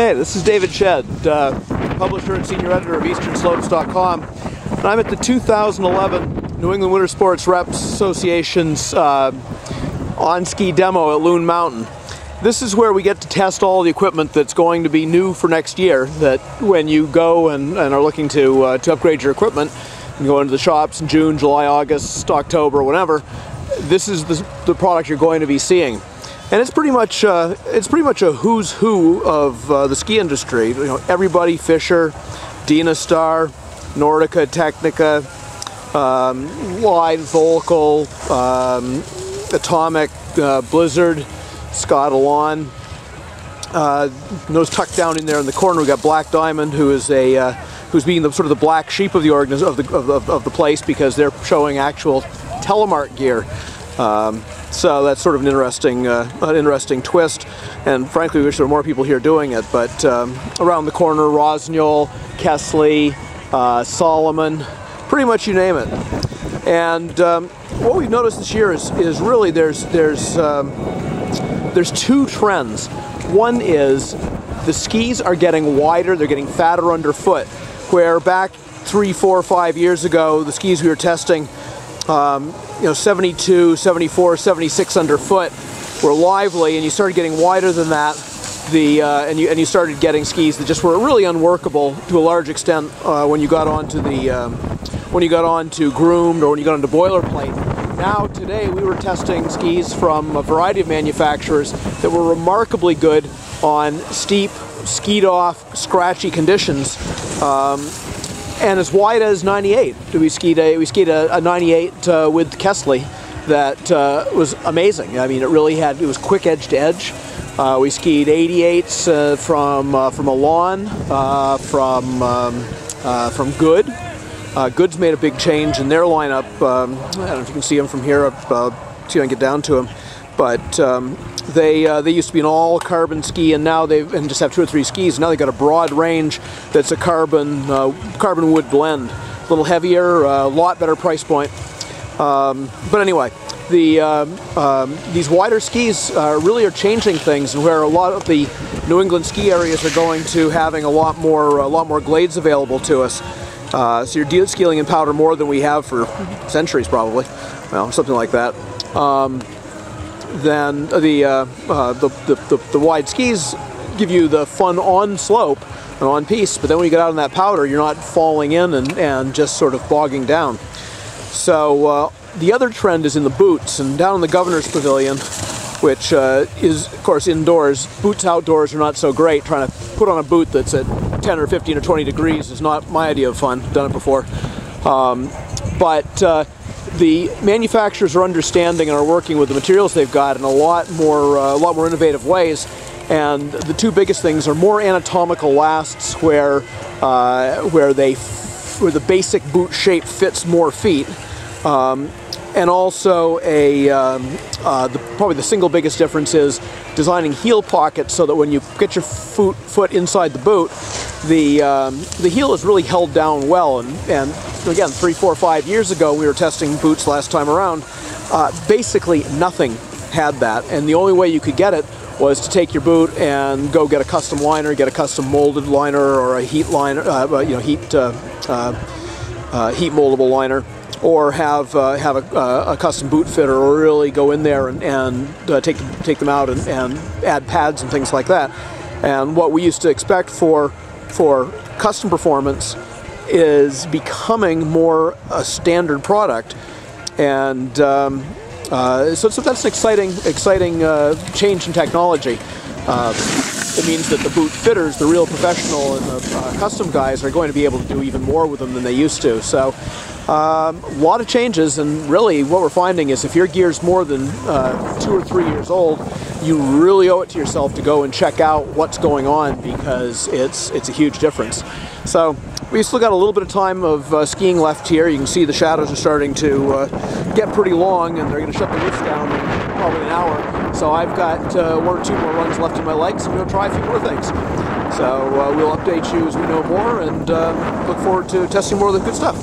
Hey, this is David Shedd, publisher and senior editor of EasternSlopes.com, and I'm at the 2011 New England Winter Sports Reps Association's on-ski demo at Loon Mountain. This is where we get to test all the equipment that's going to be new for next year, that when you go and are looking to upgrade your equipment, and go into the shops in June, July, August, October, whatever, this is the product you're going to be seeing. And it's pretty much a who's who of the ski industry. You know, everybody: Fisher, Dynastar, Nordica, Technica, Live, Volcal, Atomic, Blizzard, Scott Alon. Those tucked down in there in the corner, we got Black Diamond, who is who's being the sort of the black sheep of the of the place, because they're showing actual telemark gear. So that's sort of an interesting twist, and frankly we wish there were more people here doing it, but around the corner, Rosniol, Kesley, Solomon, pretty much you name it. And what we've noticed this year is really there's two trends. One is the skis are getting wider, they're getting fatter underfoot, where back 3, 4, 5 years ago the skis we were testing, 72, 74, 76 underfoot were lively, and you started getting wider than that. And you started getting skis that just were really unworkable to a large extent when you got onto groomed, or when you got onto boilerplate. Now today we were testing skis from a variety of manufacturers that were remarkably good on steep, skied off, scratchy conditions. And as wide as 98. We skied a 98 with Kesley that was amazing. I mean, it was quick edge to edge. We skied 88s from Alon, from Good. Good's made a big change in their lineup. I don't know if you can see them from here. See if I can get down to them. But they used to be an all carbon ski, and now and just have 2 or 3 skis. Now they've got a broad range that's a carbon wood blend, a little heavier, a lot better price point. But anyway, these wider skis really are changing things, and where a lot of the New England ski areas are going to having a lot more glades available to us. So you're skieing in powder more than we have for centuries, probably. Well, something like that. Then the wide skis give you the fun on slope and on piste, but then when you get out on that powder, you're not falling in and just sort of bogging down. So the other trend is in the boots, and down in the Governor's Pavilion, which is of course indoors. Boots outdoors are not so great. Trying to put on a boot that's at 10 or 15 or 20 degrees is not my idea of fun. Done it before. The manufacturers are understanding and are working with the materials they've got in a lot more innovative ways. And the two biggest things are more anatomical lasts, where the basic boot shape fits more feet, and also probably the single biggest difference is designing heel pockets so that when you get your foot inside the boot, the heel is really held down well. And again, 3, 4, 5 years ago, we were testing boots last time around. Basically, nothing had that, and the only way you could get it was to take your boot and go get a custom liner, get a custom molded liner, or a heat liner, heat moldable liner, or have a custom boot fitter, or really go in there and take them out and add pads and things like that. And what we used to expect for custom performance is becoming more a standard product, and so that's an exciting change in technology. It means that the boot fitters, the real professional and the custom guys, are going to be able to do even more with them than they used to. So a lot of changes, and really what we're finding is if your gear's more than 2 or 3 years old, you really owe it to yourself to go and check out what's going on, because it's a huge difference. So we've still got a little bit of time of skiing left here. You can see the shadows are starting to get pretty long, and they're going to shut the roofs down in probably an hour. So I've got 1 or 2 more runs left in my legs, and we'll try a few more things. So we'll update you as we know more, and look forward to testing more of the good stuff.